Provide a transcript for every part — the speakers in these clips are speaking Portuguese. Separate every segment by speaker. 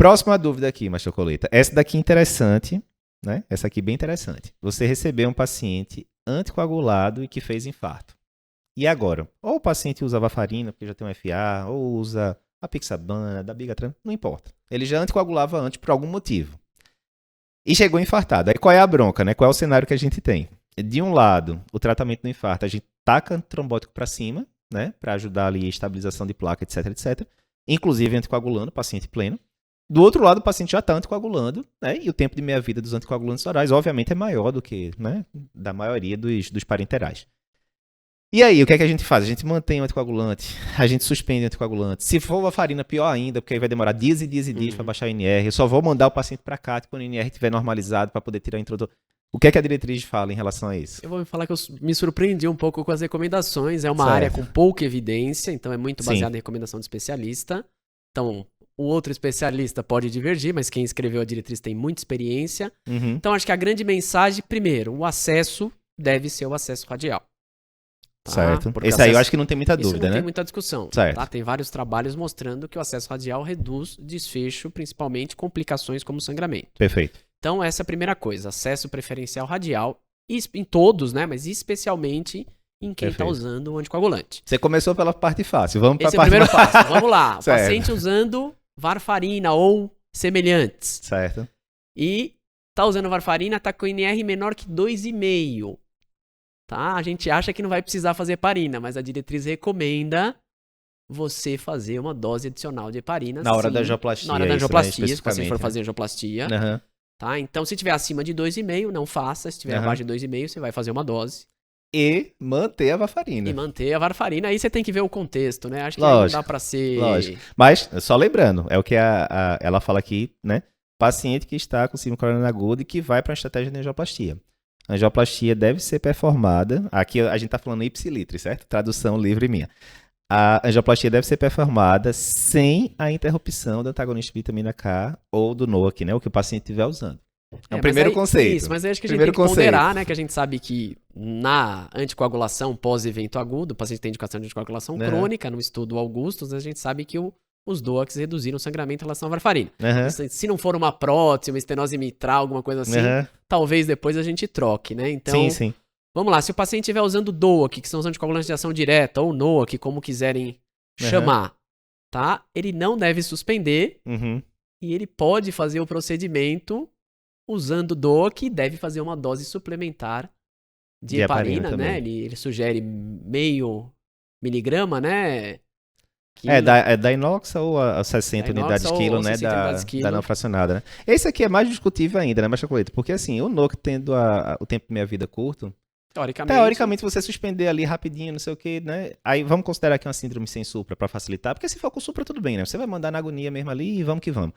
Speaker 1: Próxima dúvida aqui, Mastro-Coleta. Essa daqui é interessante, né? Essa aqui é bem interessante. Você recebeu um paciente anticoagulado e que fez infarto. E agora? Ou o paciente usa varfarina, porque já tem um FA, ou usa a pixabana, dabigatran, não importa. Ele já anticoagulava antes por algum motivo. E chegou infartado. Aí qual é a bronca, né? Qual é o cenário que a gente tem? De um lado, o tratamento do infarto, a gente taca trombótico para cima, né? Para ajudar ali a estabilização de placa, etc, etc. Inclusive anticoagulando, paciente pleno. Do outro lado, o paciente já está anticoagulando, né? E o tempo de meia-vida dos anticoagulantes orais, obviamente, é maior do que, né, da maioria dos parenterais. E aí, o que é que a gente faz? A gente mantém o anticoagulante, a gente suspende o anticoagulante. Se for varfarina, pior ainda, porque aí vai demorar dias e dias e dias para baixar o NR. Eu só vou mandar o paciente para CAT quando o NR estiver normalizado para poder tirar o introdutor. O que é que a diretriz fala em relação a isso?
Speaker 2: Eu vou falar que eu me surpreendi um pouco com as recomendações. É uma
Speaker 1: Certo.
Speaker 2: área com pouca evidência, então é muito
Speaker 1: Sim.
Speaker 2: baseada em recomendação de especialista. Então, o outro especialista pode divergir, mas quem escreveu a diretriz tem muita experiência.
Speaker 1: Uhum.
Speaker 2: Então, acho que a grande mensagem, primeiro, o acesso deve ser o acesso radial. Tá?
Speaker 1: Certo.
Speaker 2: Porque
Speaker 1: Esse aí eu acho que não tem muita dúvida,
Speaker 2: isso não
Speaker 1: né?
Speaker 2: tem muita discussão.
Speaker 1: Certo.
Speaker 2: Tá? Tem vários trabalhos mostrando que o acesso radial reduz desfecho, principalmente complicações como sangramento.
Speaker 1: Perfeito.
Speaker 2: Então, essa é a primeira coisa, acesso preferencial radial, em todos, né? Mas especialmente em quem está
Speaker 1: Perfeito.
Speaker 2: usando o anticoagulante.
Speaker 1: Você começou pela parte fácil, vamos para a
Speaker 2: Esse é o
Speaker 1: parte
Speaker 2: primeiro
Speaker 1: mais...
Speaker 2: passo. Vamos lá. O
Speaker 1: Certo.
Speaker 2: paciente usando varfarina ou semelhantes.
Speaker 1: Certo.
Speaker 2: E tá usando varfarina, tá com NR menor que 2,5. Tá? A gente acha que não vai precisar fazer heparina, mas a diretriz recomenda você fazer uma dose adicional de heparina.
Speaker 1: Na hora
Speaker 2: sim,
Speaker 1: da angioplastia.
Speaker 2: Na hora da
Speaker 1: isso, né,
Speaker 2: angioplastia, se você
Speaker 1: especificamente,
Speaker 2: for
Speaker 1: né?
Speaker 2: fazer angioplastia.
Speaker 1: Aham.
Speaker 2: Tá? Então, se tiver acima de 2,5, não faça. Se tiver
Speaker 1: Aham.
Speaker 2: abaixo de 2,5, você vai fazer uma dose.
Speaker 1: E manter a varfarina.
Speaker 2: E manter a varfarina. Aí você tem que ver o contexto, né? Acho que
Speaker 1: Lógico,
Speaker 2: aí não dá pra ser...
Speaker 1: Lógico. Mas, só lembrando, é o que ela fala aqui, né? Paciente que está com síndrome coronariana aguda e que vai para uma estratégia de angioplastia. A angioplastia deve ser performada, aqui a gente tá falando ipsilitre, certo? Tradução livre minha. A angioplastia deve ser performada sem a interrupção do antagonista de vitamina K ou do NOAC, né? O que o paciente estiver usando. É o primeiro conceito.
Speaker 2: Isso, mas aí acho que a gente
Speaker 1: Primeiro
Speaker 2: tem que
Speaker 1: conceito.
Speaker 2: ponderar, né? Que a gente sabe que na anticoagulação pós-evento agudo, o paciente tem indicação de anticoagulação
Speaker 1: Uhum.
Speaker 2: crônica, no estudo Augustus, a gente sabe que os DOACs reduziram o sangramento em relação à varfarina.
Speaker 1: Aham.
Speaker 2: Se não for uma prótese, uma estenose mitral, alguma coisa assim,
Speaker 1: Aham.
Speaker 2: talvez depois a gente troque, né? Então,
Speaker 1: Sim, sim.
Speaker 2: vamos lá. Se o paciente estiver usando DOAC, que são os anticoagulantes de ação direta, ou NOAC, como quiserem chamar, tá? Ele não deve suspender
Speaker 1: Uhum.
Speaker 2: e ele pode fazer o procedimento usando DOAC e deve fazer uma dose suplementar de heparina, né?
Speaker 1: também.
Speaker 2: Ele sugere meio miligrama, né?
Speaker 1: Da inoxa ou a 60
Speaker 2: Da
Speaker 1: unidades
Speaker 2: inoxa
Speaker 1: quilo,
Speaker 2: ou
Speaker 1: né?
Speaker 2: 60 unidades
Speaker 1: Da
Speaker 2: quilo.
Speaker 1: não fracionada, né? Esse aqui é mais discutível ainda, né, Mastro-Coleta? Porque assim, o NOAC tendo o tempo de meia-vida curto, teoricamente você suspender ali rapidinho, não sei o que, né? Aí vamos considerar aqui uma síndrome sem supra pra facilitar, porque se for com supra tudo bem, né? Você vai mandar na agonia mesmo ali e vamos que vamos.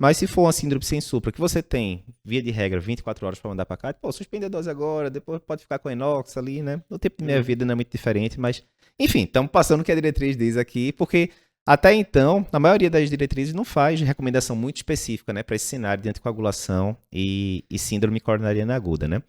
Speaker 1: Mas se for uma síndrome sem supra, que você tem, via de regra, 24 horas pra mandar pra cá, pô, suspende a dose agora, depois pode ficar com a inox ali, né? O tempo de meia-vida não é muito diferente, mas... Enfim, estamos passando o que a diretriz diz aqui, porque até então, a maioria das diretrizes não faz recomendação muito específica, né, para esse cenário de anticoagulação e síndrome coronariana aguda, né?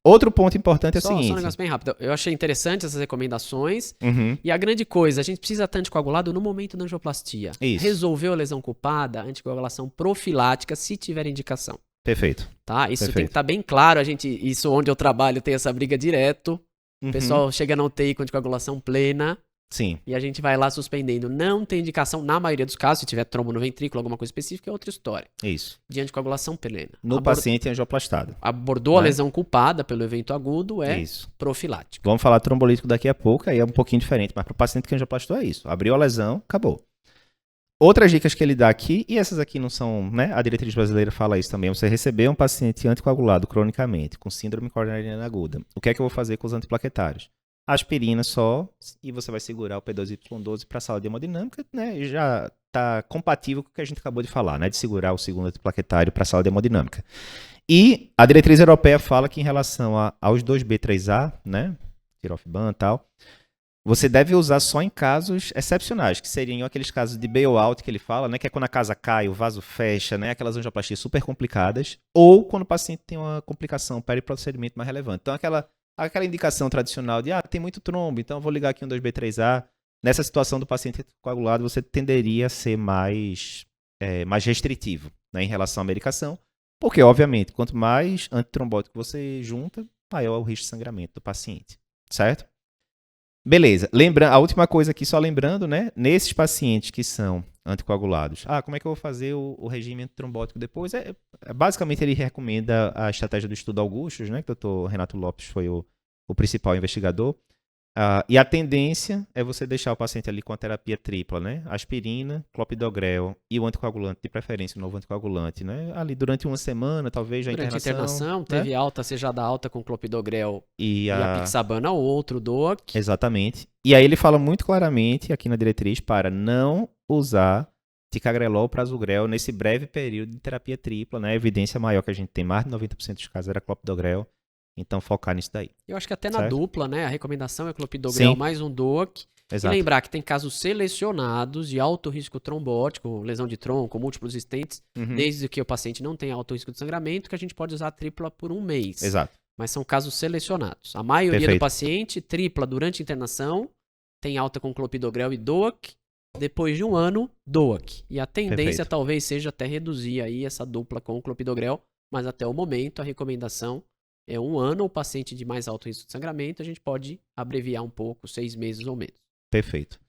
Speaker 1: Outro ponto importante é o seguinte...
Speaker 2: Só um negócio bem rápido. Eu achei interessante essas recomendações.
Speaker 1: Uhum.
Speaker 2: E a grande coisa, a gente precisa estar anticoagulado no momento da angioplastia.
Speaker 1: Isso.
Speaker 2: Resolveu a lesão culpada, anticoagulação profilática, se tiver indicação.
Speaker 1: Perfeito.
Speaker 2: Tá? Isso tem que
Speaker 1: Perfeito.
Speaker 2: estar bem claro. Isso onde eu trabalho tem essa briga direto. O pessoal chega na UTI com anticoagulação plena.
Speaker 1: Sim.
Speaker 2: E a gente vai lá suspendendo. Não tem indicação, na maioria dos casos, se tiver trombo no ventrículo, alguma coisa específica, é outra história.
Speaker 1: Isso.
Speaker 2: De anticoagulação plena.
Speaker 1: No paciente angioplastado.
Speaker 2: Abordou a
Speaker 1: Né?
Speaker 2: lesão culpada pelo evento agudo, é
Speaker 1: Isso.
Speaker 2: profilático.
Speaker 1: Vamos falar trombolítico daqui a pouco, aí é um pouquinho diferente, mas para o paciente que angioplastou é isso. Abriu a lesão, acabou. Outras dicas que ele dá aqui, e essas aqui não são, né? A diretriz brasileira fala isso também. Você receber um paciente anticoagulado cronicamente, com síndrome coronariana aguda. O que é que eu vou fazer com os antiplaquetários? Aspirina só, e você vai segurar o P2Y12 para a sala de hemodinâmica, né? E já está compatível com o que a gente acabou de falar, né? De segurar o segundo antiplaquetário para a sala de hemodinâmica. E a diretriz europeia fala que em relação aos 2B3A, né? Tirofibam e tal, você deve usar só em casos excepcionais, que seriam aqueles casos de bailout que ele fala, né? Que é quando a casa cai, o vaso fecha, né? Aquelas angioplastias super complicadas, ou quando o paciente tem uma complicação periprocedimento mais relevante. Então, aquela indicação tradicional de, tem muito trombo, então eu vou ligar aqui um 2B3A. Nessa situação do paciente coagulado, você tenderia a ser mais mais restritivo, né, em relação à medicação, porque, obviamente, quanto mais antitrombótico você junta, maior é o risco de sangramento do paciente, certo? Beleza. A última coisa aqui, só lembrando, né? Nesses pacientes que são anticoagulados, como é que eu vou fazer o regime antitrombótico depois? Basicamente, ele recomenda a estratégia do estudo Augustus, né? Que o Dr. Renato Lopes foi o principal investigador. E a tendência é você deixar o paciente ali com a terapia tripla, né? Aspirina, clopidogrel e o anticoagulante, de preferência o novo anticoagulante, né? Ali durante uma semana, talvez,
Speaker 2: Durante a internação,
Speaker 1: né?
Speaker 2: teve alta, seja da alta com clopidogrel
Speaker 1: e
Speaker 2: a pixabana ou outro DOAC.
Speaker 1: Exatamente. E aí ele fala muito claramente aqui na diretriz para não usar ticagrelol, prasugrel nesse breve período de terapia tripla, né? A evidência maior que a gente tem, mais de 90% dos casos era clopidogrel. Então, focar nisso daí.
Speaker 2: Eu acho que até
Speaker 1: certo?
Speaker 2: Na dupla, né? A recomendação é clopidogrel
Speaker 1: Sim.
Speaker 2: mais um DOAC.
Speaker 1: Exato.
Speaker 2: E lembrar que tem casos selecionados de alto risco trombótico, lesão de tronco, múltiplos estentes, desde que o paciente não tenha alto risco de sangramento, que a gente pode usar a tripla por um mês.
Speaker 1: Exato.
Speaker 2: Mas são casos selecionados. A maioria do paciente, tripla durante a internação, tem alta com clopidogrel e DOAC. Depois de um ano, DOAC. E a tendência talvez seja até reduzir aí essa dupla com o clopidogrel, mas até o momento a recomendação é 1 ano. O paciente de mais alto risco de sangramento, a gente pode abreviar um pouco, 6 meses ou menos.
Speaker 1: Perfeito.